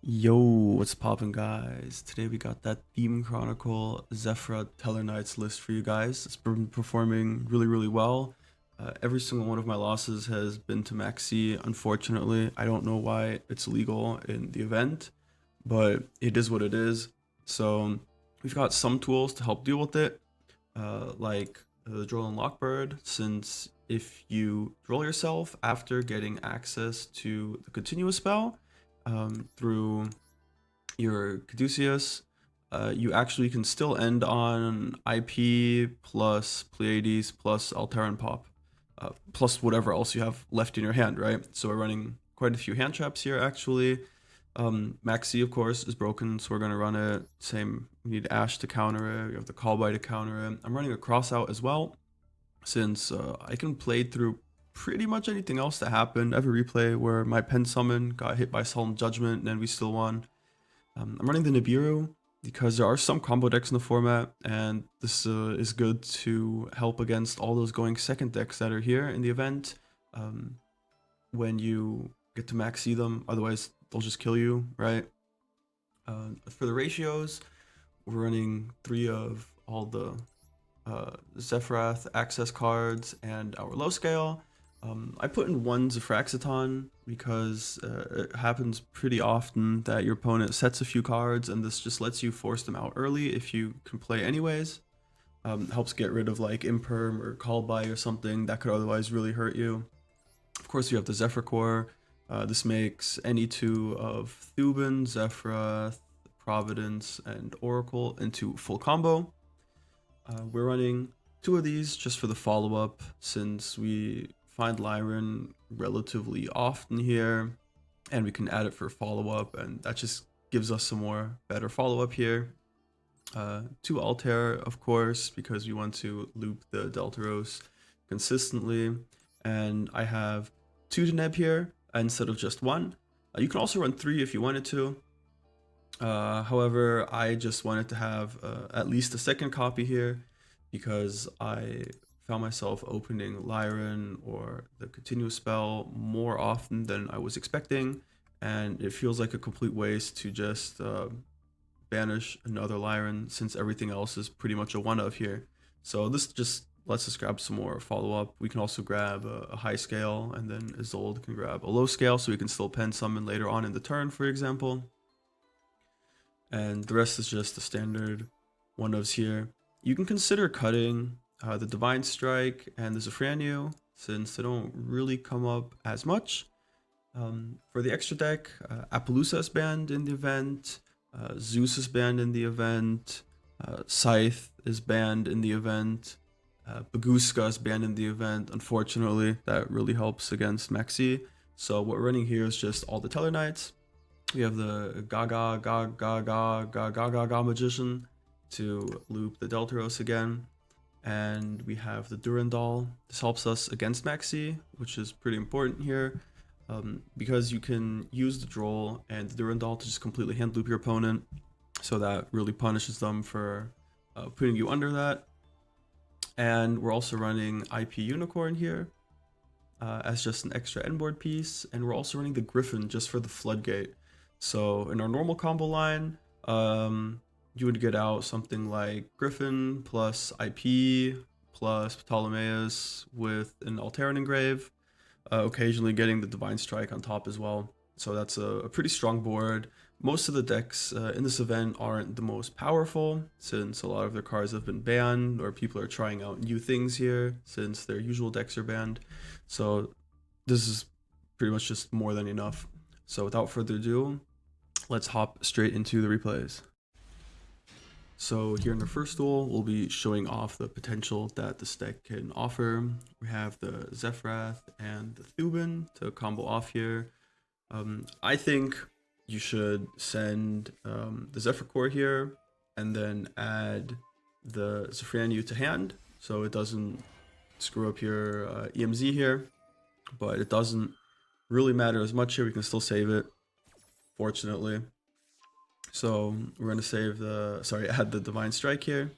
Yo, what's poppin', guys? Today we got that Theme Chronicle Zefra Tellarknights list for you guys. It's been performing really well. Every single one of my losses has been to Max C, unfortunately. I don't know why it's illegal in the event, but it is what it is. So we've got some tools to help deal with it, like the Droll and Lockbird, since if you droll yourself after getting access to the continuous spell, through your Caduceus, you actually can still end on IP plus Pleiades plus Alteran Pop, plus whatever else you have left in your hand, right? So we're running quite a few hand traps here, actually. Maxi, of course, is broken, so we're going to run it. Same, we need Ash to counter it. We have the Call By to counter it. I'm running a Cross out as well, since I can play through pretty much anything else that happened. I have a replay where my pen summon got hit by Solemn Judgment and we still won. I'm running the Nibiru because there are some combo decks in the format, and this is good to help against all those going second decks that are here in the event when you get to max see them. Otherwise, they'll just kill you, right? For the ratios, we're running 3 of all the Zephyrath access cards and our low scale. I put in one Zefraxiton because it happens pretty often that your opponent sets a few cards and this just lets you force them out early if you can play anyways. Helps get rid of like Imperm or Call By or something that could otherwise really hurt you. Of course, you have the Zephyr Core. This makes any 2 of Thuban, Zephyrath, Providence, and Oracle into full combo. We're running 2 of these just for the follow-up, since we find Lyran relatively often here, and we can add it for follow-up, and that just gives us some more better follow-up here. 2 Altair, of course, because we want to loop the Deltaros consistently, and I have 2 Deneb here instead of just 1. You can also run 3 if you wanted to. However, I just wanted to have at least a second copy here because I found myself opening Lyran or the continuous spell more often than I was expecting, and it feels like a complete waste to just banish another Lyran since everything else is pretty much a one of here. So this just lets us grab some more follow-up. We can also grab a high scale, and then Isolde can grab a low scale so we can still pen summon later on in the turn, for example. And the rest is just the standard one-ofs here. You can consider cutting the Divine Strike and the Zefraniu, since they don't really come up as much. For the extra deck, Appaloosa is banned in the event, Zeus is banned in the event, Scythe is banned in the event, Baguska is banned in the event. Unfortunately, that really helps against Maxi. So what we're running here is just all the Tellarknights. We have the Gaga Magician to loop the Deltaros again. And we have the Durandal. This helps us against Maxi, which is pretty important here. Because you can use the Droll and the Durandal to just completely hand loop your opponent. So that really punishes them for putting you under that. And we're also running IP Unicorn here as just an extra endboard piece. And we're also running the Griffin just for the Floodgate. So in our normal combo line, you would get out something like Griffin plus IP plus Batlamyus with an Alteran Engrave, occasionally getting the Divine Strike on top as well. So that's a pretty strong board. Most of the decks in this event aren't the most powerful, since a lot of their cards have been banned, or people are trying out new things here since their usual decks are banned. So this is pretty much just more than enough. So without further ado, let's hop straight into the replays. So here in the first duel, we'll be showing off the potential that this deck can offer. We have the Zefrath and the Thuban to combo off here. I think you should send the Zephyr Core here and then add the Zefraniu to hand so it doesn't screw up your EMZ here, but it doesn't really matter as much here. We can still save it, fortunately. So we're going to add the Divine Strike here.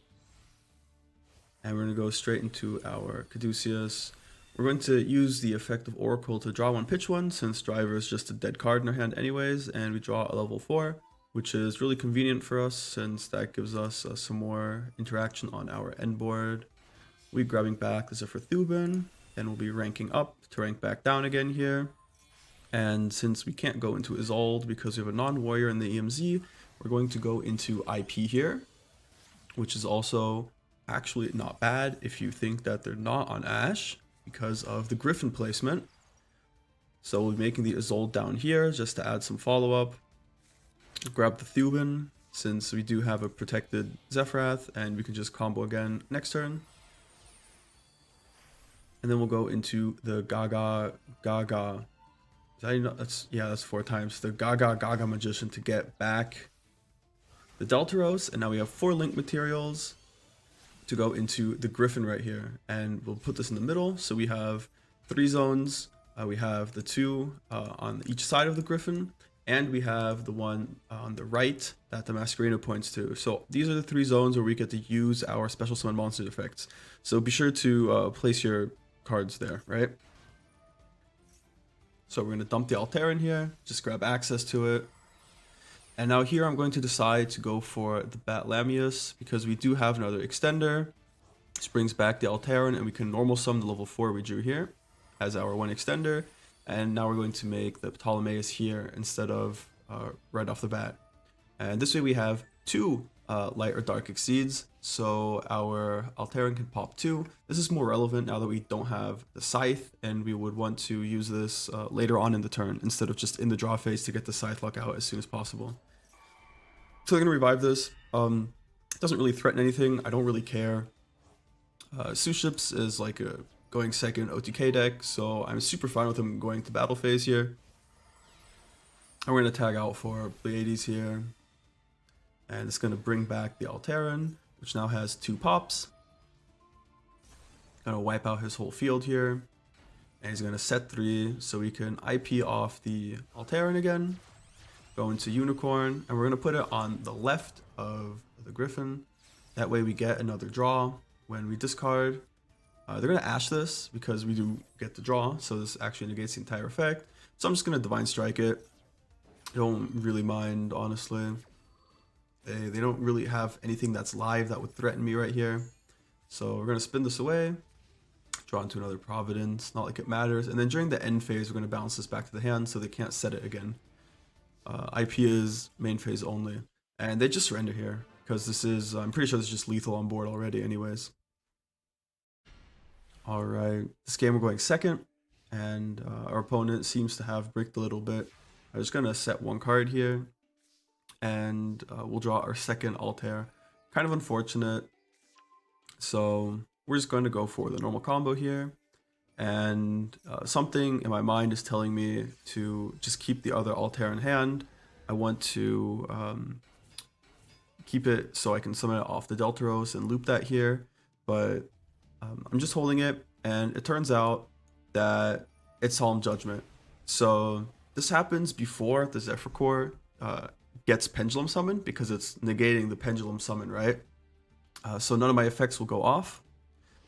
And we're going to go straight into our Caduceus. We're going to use the effect of Oracle to draw one, pitch one, since Driver is just a dead card in our hand anyways, and we draw a level 4, which is really convenient for us since that gives us some more interaction on our end board. We're grabbing back the Zefra Tellar, and we'll be ranking up to rank back down again here. And since we can't go into Isolde because we have a non-warrior in the EMZ, we're going to go into IP here, which is also actually not bad if you think that they're not on Ash because of the Griffin placement. So we'll be making the Isolde down here just to add some follow-up. Grab the Thuban since we do have a protected Zefrath, and we can just combo again next turn. And then we'll go into the Gaga. That's 4 times. The Gaga Magician to get back the Deltaros, and now we have 4 link materials to go into the Griffin right here, and we'll put this in the middle. So we have 3 zones. We have the 2 on each side of the Griffin, and we have the one on the right that the Masquerena points to. So these are the 3 zones where we get to use our special summon monster effects. So be sure to place your cards there, right? So we're going to dump the Altair in here, just grab access to it. And now here I'm going to decide to go for the Batlamyus because we do have another extender. This brings back the Altarin, and we can normal summon the level 4 we drew here as our 1 extender. And now we're going to make the Ptolemaios here instead of right off the bat. And this way we have 2 light or dark exceeds, so our Altarin can pop 2. This is more relevant now that we don't have the Scythe, and we would want to use this later on in the turn instead of just in the draw phase to get the Scythe luck out as soon as possible. So they're going to revive this. It doesn't really threaten anything. I don't really care. Suships is like a going second OTK deck, so I'm super fine with him going to battle phase here. And we're going to tag out for Pleiades here. And it's going to bring back the Altarin, which now has 2 pops. Going to wipe out his whole field here. And he's going to set 3 so we can IP off the Altarin again. Go into Unicorn, and we're going to put it on the left of the Griffin. That way we get another draw when we discard. They're going to Ash this because we do get the draw, so this actually negates the entire effect. So I'm just going to Divine Strike it. I don't really mind, honestly. They don't really have anything that's live that would threaten me right here. So we're going to spin this away, draw into another Providence, not like it matters. And then during the end phase, we're going to bounce this back to the hand so they can't set it again. IP is main phase only. And they just surrender here because this is, I'm pretty sure this is just lethal on board already anyways. Alright, this game we're going second, and our opponent seems to have bricked a little bit. I'm just going to set 1 card here, and we'll draw our second Altair. Kind of unfortunate, so we're just going to go for the normal combo here, and something in my mind is telling me to just keep the other Altair in hand. I want to keep it so I can summon it off the Deltaros and loop that here, but I'm just holding it, and it turns out that it's Solemn Judgment. So this happens before the Zefra Core gets Pendulum Summon because it's negating the Pendulum Summon, right? So none of my effects will go off.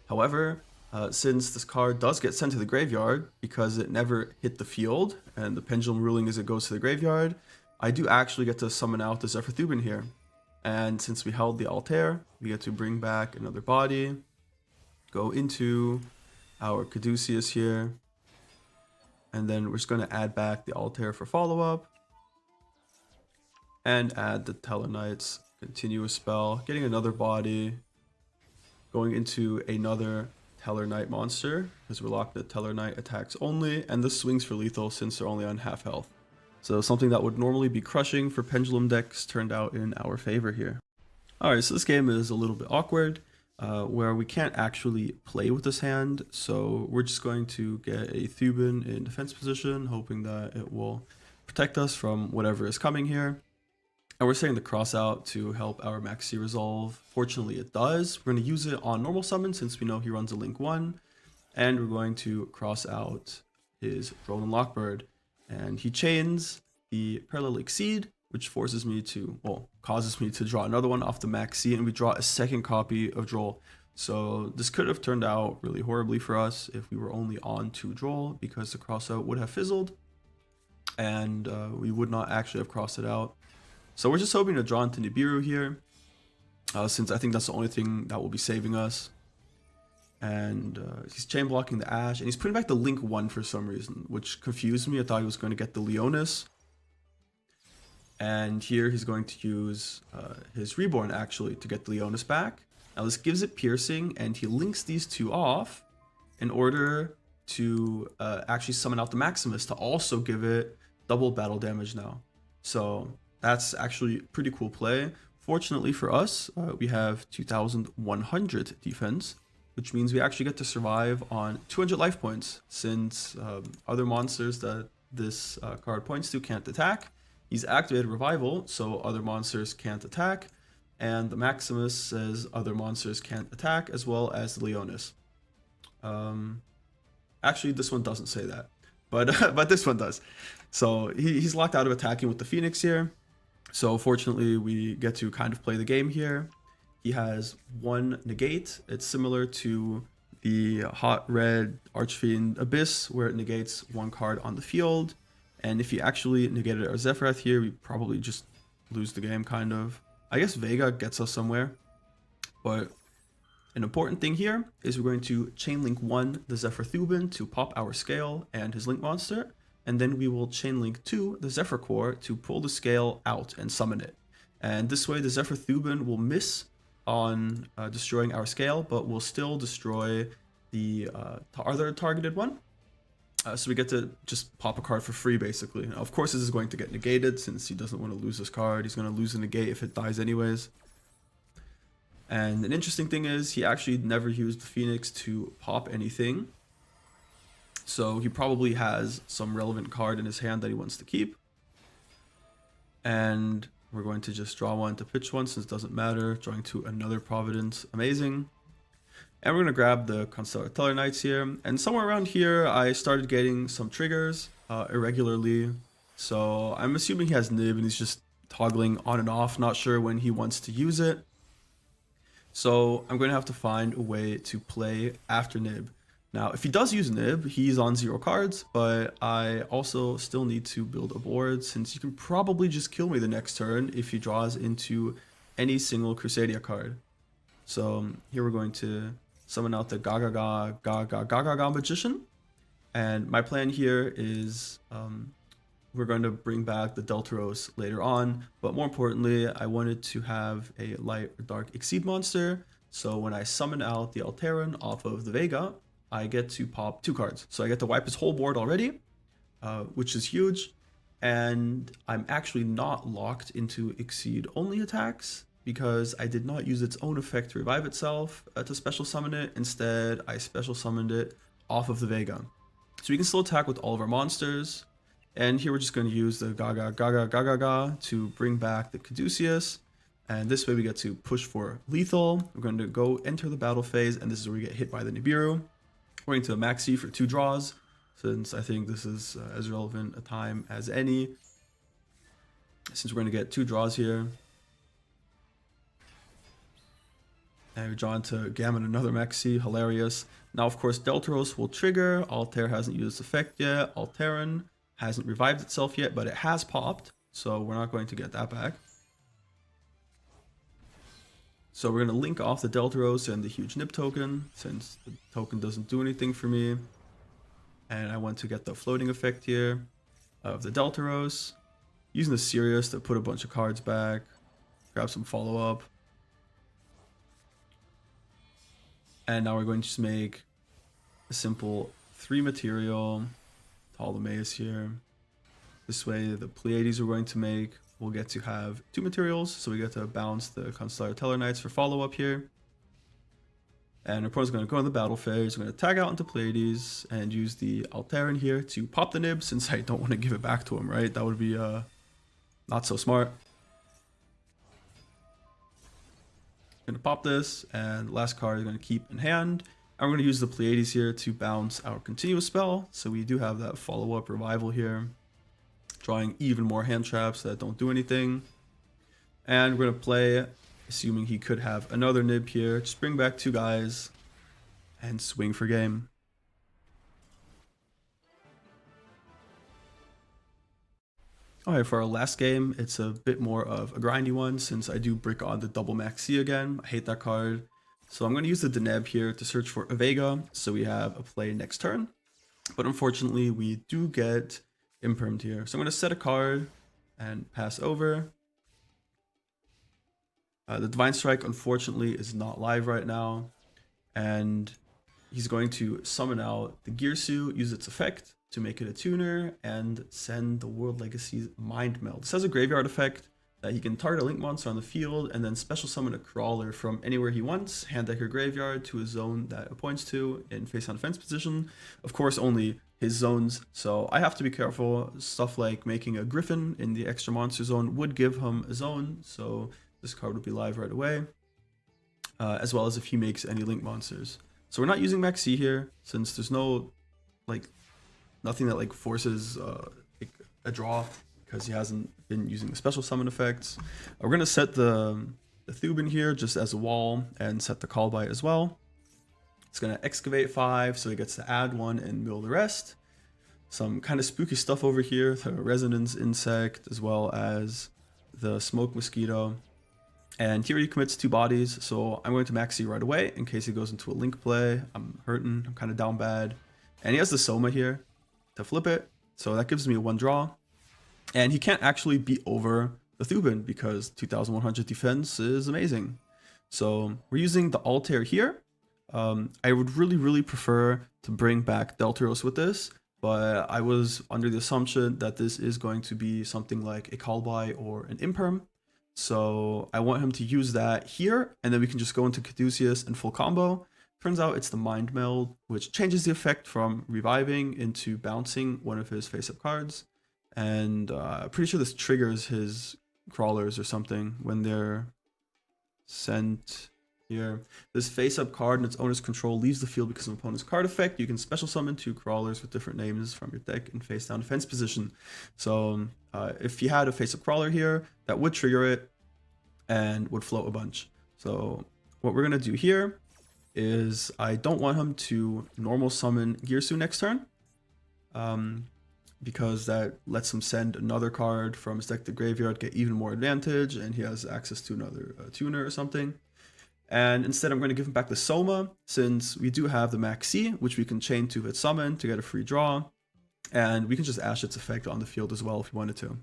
However, since this card does get sent to the graveyard because it never hit the field, and the Pendulum ruling is it goes to the graveyard, I do actually get to summon out the Zefra Tellar here. And since we held the Altair, we get to bring back another body. Go into our Caduceus here, and then we're just going to add back the Altair for follow-up, and add the Tellarknights, continuous spell, getting another body, going into another Tellarknight monster, because we're locked at Tellarknight attacks only, and this swings for lethal since they're only on half health. So something that would normally be crushing for Pendulum decks turned out in our favor here. Alright, so this game is a little bit awkward. Where we can't actually play with this hand, so we're just going to get a Thuban in defense position, hoping that it will protect us from whatever is coming here. And we're setting the cross out to help our Maxi resolve. Fortunately it does. We're going to use it on normal summon since we know he runs a Link 1, and we're going to cross out his Roland Lockbird, and he chains the Parallel Exceed, which causes me to draw another one off the Maxi, and we draw a second copy of Droll. So this could have turned out really horribly for us if we were only on 2 draw, because the crossout would have fizzled and we would not actually have crossed it out. So we're just hoping to draw into Nibiru here, since I think that's the only thing that will be saving us. And he's chain blocking the Ash, and he's putting back the Link 1 for some reason, which confused me. I thought he was going to get the Leonis. And here he's going to use his Reborn actually to get the Leonis back. Now this gives it piercing, and he links these two off in order to actually summon out the Maximus to also give it double battle damage now. So that's actually a pretty cool play. Fortunately for us, we have 2100 defense, which means we actually get to survive on 200 life points, since other monsters that this card points to can't attack. He's activated Revival, so other monsters can't attack, and the Maximus says other monsters can't attack, as well as the Leonis. Actually, this one doesn't say that, but this one does. So he's locked out of attacking with the Phoenix here. So fortunately, we get to kind of play the game here. He has 1 negate. It's similar to the Hot Red Archfiend Abyss, where it negates 1 card on the field. And if he actually negated our Zephyrath here, we probably just lose the game, kind of. I guess Vega gets us somewhere. But an important thing here is we're going to chain link 1 the Zephyr Thubin to pop our Scale and his Link monster. And then we will chain link 2 the Zephyr Core to pull the Scale out and summon it. And this way the Zephyr Thubin will miss on destroying our Scale, but will still destroy the other targeted one. So we get to just pop a card for free, basically. Now, of course, this is going to get negated since he doesn't want to lose this card. He's going to lose the negate if it dies anyways. And an interesting thing is he actually never used the Phoenix to pop anything. So he probably has some relevant card in his hand that he wants to keep. And we're going to just draw 1 to pitch 1 since it doesn't matter. Drawing to another Providence. Amazing. And we're going to grab the Tellarknights here. And somewhere around here, I started getting some triggers irregularly. So I'm assuming he has Nib and he's just toggling on and off. Not sure when he wants to use it. So I'm going to have to find a way to play after Nib. Now, if he does use Nib, he's on 0 cards. But I also still need to build a board, since you can probably just kill me the next turn if he draws into any single Crusadia card. So here we're going to summon out the Gaga Magician. And my plan here is we're going to bring back the Deltaros later on. But more importantly, I wanted to have a light or dark Exceed monster. So when I summon out the Alteran off of the Vega, I get to pop 2 cards. So I get to wipe his whole board already, which is huge. And I'm actually not locked into Exceed only attacks, because I did not use its own effect to revive itself to special summon it. Instead, I special summoned it off of the Vega. So we can still attack with all of our monsters. And here we're just going to use the Gaga to bring back the Caduceus. And this way we get to push for lethal. We're going to go enter the battle phase, and this is where we get hit by the Nibiru. We're going to Maxi for 2 draws, since I think this is as relevant a time as any. Since we're going to get 2 draws here. And we're drawn to Gammon another Maxi, hilarious. Now, of course, Deltaros will trigger. Altair hasn't used effect yet. Alteran hasn't revived itself yet, but it has popped. So we're not going to get that back. So we're going to link off the Deltaros and the huge Nib token, since the token doesn't do anything for me. And I want to get the floating effect here of the Deltaros. Using the Sirius to put a bunch of cards back. Grab some follow-up. And now we're going to just make a simple 3 material Ptolemaeus here. This way the Pleiades we're going to make will get to have 2 materials, so we get to bounce the Constellar Tellarknights for follow-up here. And our opponent's going to go in the battle phase. We're going to tag out into Pleiades and use the Alteran here to pop the Nib, since I don't want to give it back to him, right? That would be not so smart. Going to pop this, and the last card is going to keep in hand. And we're going to use the Pleiades here to bounce our continuous spell. So we do have that follow-up revival here. Drawing even more hand traps that don't do anything. And we're going to play assuming he could have another nib here. Just bring back 2 guys and swing for game. Alright, for our last game, it's a bit more of a grindy one since I do brick on the double max C again. I hate that card. So I'm going to use the Deneb here to search for a Vega, so we have a play next turn. But unfortunately, we do get impermed here. So I'm going to set a card and pass over. The Divine Strike, unfortunately, is not live right now. And he's going to summon out the Girsu, use its effect to make it a tuner, and send the World Legacy's Mind Meld. This has a graveyard effect that he can target a link monster on the field and then special summon a crawler from anywhere he wants, hand deck or graveyard to a zone that it points to in face on defense position. Of course, only his zones, so I have to be careful. Stuff like making a Griffin in the extra monster zone would give him a zone, so this card would be live right away, as well as if he makes any link monsters. So we're not using Max C here, since there's no, nothing that forces a draw, because he hasn't been using the special summon effects. We're going to set the Thuban here just as a wall and set the call by it as well. It's going to excavate 5, so he gets to add 1 and mill the rest. Some kind of spooky stuff over here, the Resonance Insect as well as the Smoke Mosquito. And here he commits 2 bodies, so I'm going to max C right away in case he goes into a link play. I'm hurting, I'm kind of down bad. And he has the Soma here to flip it, so that gives me a 1 draw. And he can't actually beat over the Thuban because 2100 defense is amazing. So we're using the Altair here. I would really prefer to bring back Deltaros with this, but I was under the assumption that this is going to be something like a Callby or an Imperm. So I want him to use that here, and then we can just go into Caduceus and full combo. Turns out it's the Mind Meld, which changes the effect from reviving into bouncing one of his face-up cards. And I'm pretty sure this triggers his crawlers or something when they're sent here. This face-up card and its owner's control leaves the field because of opponent's card effect. You can special summon 2 crawlers with different names from your deck in face-down defense position. So if you had a face-up crawler here, that would trigger it and would float a bunch. So what we're going to do here is I don't want him to normal summon Girsu next turn. Because that lets him send another card from his deck to graveyard, get even more advantage, and he has access to another tuner or something. And instead I'm going to give him back the Soma, since we do have the Max C, which we can chain to hit summon to get a free draw. And we can just Ash its effect on the field as well if we wanted to.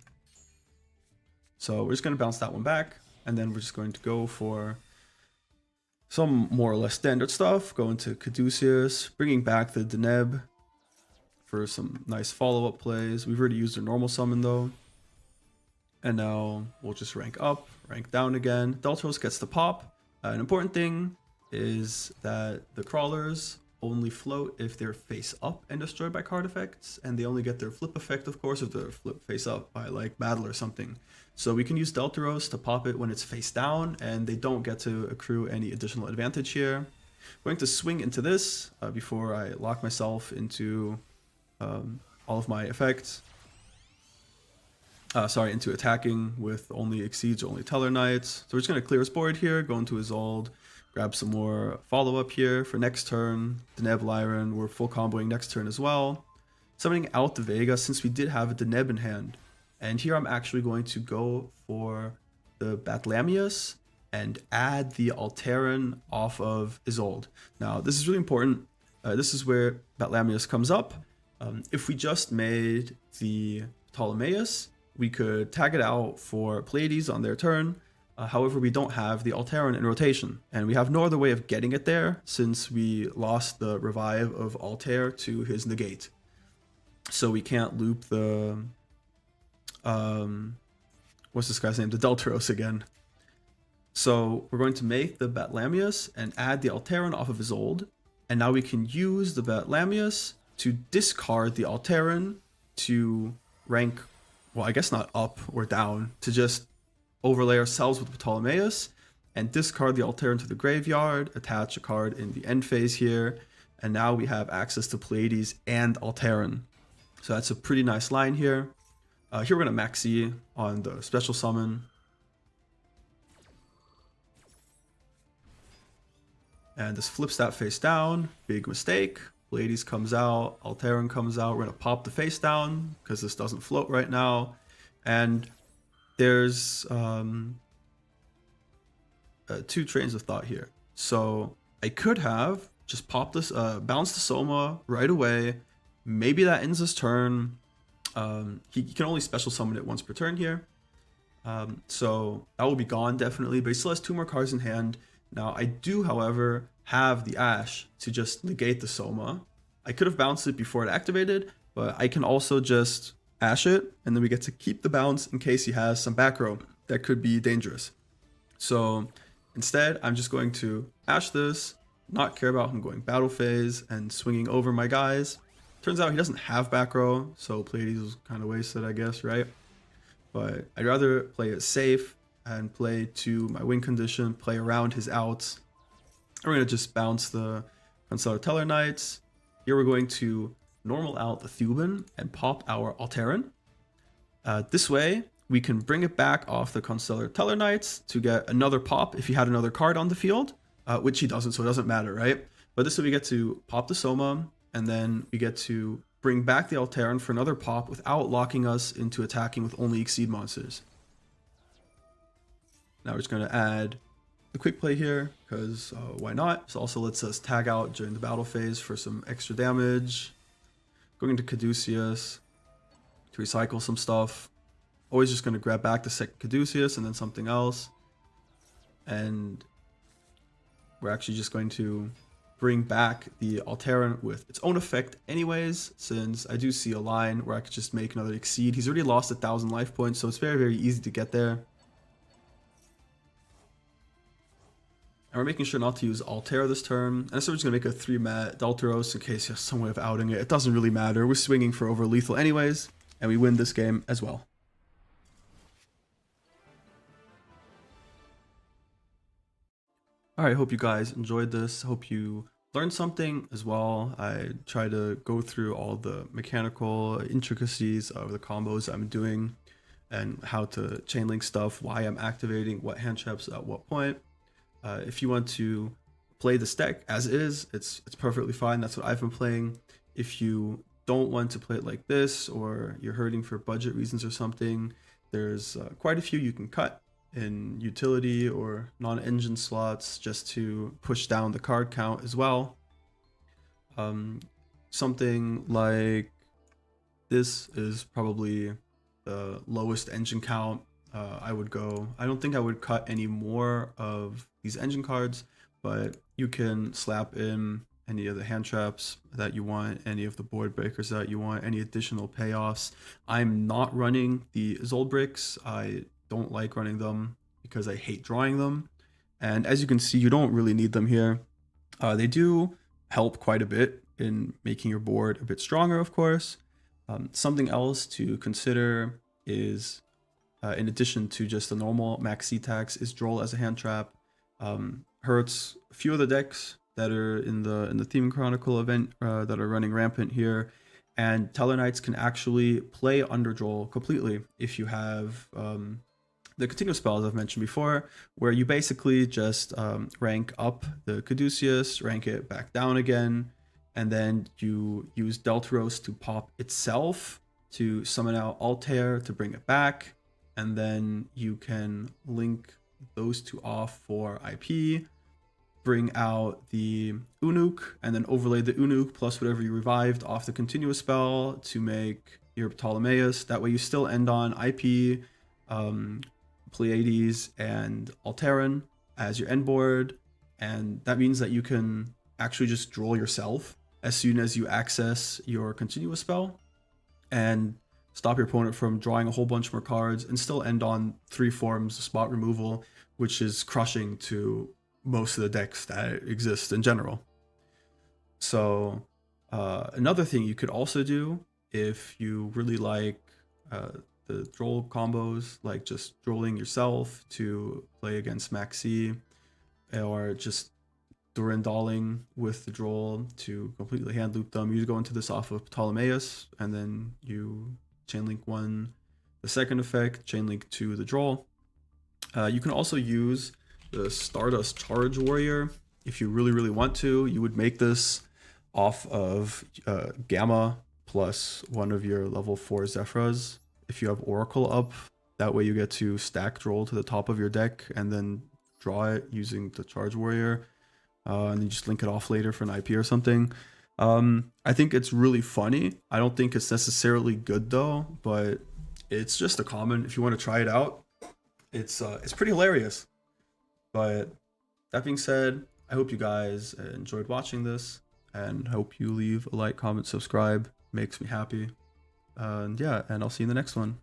So we're just going to bounce that one back, and then we're just going to go for some more or less standard stuff. Go into Caduceus, bringing back the Deneb for some nice follow-up plays. We've already used a normal summon though. And now we'll just rank up, rank down again. Deltaros gets the pop. An important thing is that the crawlers only float if they're face up and destroyed by card effects, and they only get their flip effect, of course, if they're flip face up by battle or something. So we can use Deltaros to pop it when it's face down, and they don't get to accrue any additional advantage here. I'm going to swing into this before I lock myself into all of my effects. Into attacking with only Exceeds, only Tellarknights. So we're just going to clear his board here, go into his old, grab some more follow-up here for next turn. Deneb Lyran, we're full comboing next turn as well. Summoning out the Vega since we did have a Deneb in hand. And here I'm actually going to go for the Batlamyus and add the Alteran off of Isolde. Now, this is really important. This is where Batlamyus comes up. If we just made the Ptolemaeus, we could tag it out for Pleiades on their turn. However, we don't have the Alteran in rotation, and we have no other way of getting it there since we lost the revive of Altair to his negate. So we can't loop the what's this guy's name? The Deltaros again. So we're going to make the Batlamyus and add the Alteran off of Isolde, and now we can use the Batlamyus to discard the Alteran to rank, well, I guess not up or down, to just overlay ourselves with Ptolemaeus and discard the Alteran to the graveyard, attach a card in the end phase here, and now we have access to Pleiades and Alteran. So that's a pretty nice line here. Here we're going to maxi on the special summon. And this flips that face down. Big mistake. Pleiades comes out. Alteran comes out. We're going to pop the face down because this doesn't float right now. And there's two trains of thought here. So I could have just popped this, bounce the Soma right away. Maybe that ends his turn. He can only special summon it once per turn here. So that will be gone definitely, but he still has 2 more cards in hand. Now I do, however, have the Ash to just negate the Soma. I could have bounced it before it activated, but I can also just Ash it, and then we get to keep the bounce in case he has some back row that could be dangerous. So instead, I'm just going to Ash this, not care about him going battle phase and swinging over my guys. Turns out he doesn't have back row, so Pleiades was kind of wasted, I guess, right? But I'd rather play it safe and play to my win condition, play around his outs. We're going to just bounce the Constellar Tellarknights. Here we're going to normal out the Thuban and pop our Alteran. This way, we can bring it back off the Constellar Tellarknights to get another pop if he had another card on the field, which he doesn't, so it doesn't matter, right? But this way we get to pop the Soma, and then we get to bring back the Alteran for another pop without locking us into attacking with only Exceed monsters. Now we're just going to add the quick play here, because why not? This also lets us tag out during the battle phase for some extra damage. Going into Caduceus to recycle some stuff. Always just going to grab back the second Caduceus and then something else. And we're actually just going to bring back the Alteran with its own effect anyways, since I do see a line where I could just make another Exceed. He's already lost 1,000 life points, so it's very, very easy to get there. And we're making sure not to use Altera this turn. And so we're just going to make a 3-mat Deltaros in case he has some way of outing it. It doesn't really matter. We're swinging for over lethal anyways, and we win this game as well. Alright, hope you guys enjoyed this. Hope you learned something as well. I try to go through all the mechanical intricacies of the combos I'm doing and how to chain link stuff, why I'm activating what hand traps at what point. If you want to play this deck as is, it's perfectly fine. That's what I've been playing. If you don't want to play it like this, or you're hurting for budget reasons or something, there's quite a few you can cut in utility or non-engine slots just to push down the card count as well. Something like this is probably the lowest engine count I would go. I don't think I would cut any more of these engine cards, but you can slap in any of the hand traps that you want, any of the board breakers that you want, any additional payoffs. I'm not running the Zoldbricks. I don't like running them because I hate drawing them. And as you can see, you don't really need them here. They do help quite a bit in making your board a bit stronger, of course. Something else to consider is, in addition to just the normal max C-tax, is Droll as a hand trap. Hurts a few of the decks that are in the Theme Chronicle event that are running rampant here. And Tellarknights can actually play under Droll completely if you have the continuous spells I've mentioned before, where you basically just rank up the Caduceus, rank it back down again, and then you use Deltaros to pop itself to summon out Altair to bring it back, and then you can link those two off for IP, bring out the Unuk, and then overlay the Unuk plus whatever you revived off the continuous spell to make your Batlamyus. That way you still end on IP, Pleiades, and Alteran as your end board, and that means that you can actually just draw yourself as soon as you access your continuous spell and stop your opponent from drawing a whole bunch more cards and still end on 3 forms of spot removal, which is crushing to most of the decks that exist in general. So another thing you could also do if you really like the Droll combos, like just drolling yourself to play against Maxi, or just Durandalling with the Droll to completely hand loop them. You go into this off of Ptolemaeus, and then you chainlink the second effect, chainlink to the Droll. You can also use the Stardust Charge Warrior If you really want to, you would make this off of Gamma plus one of your level 4 Zefras. If you have Oracle up, that way you get to stack Droll to the top of your deck and then draw it using the Charge Warrior. And then just link it off later for an IP or something. I think it's really funny. I don't think it's necessarily good though, but it's just a common. If you want to try it out, it's pretty hilarious. But that being said, I hope you guys enjoyed watching this, and hope you leave a like, comment, subscribe. Makes me happy. And yeah, and I'll see you in the next one.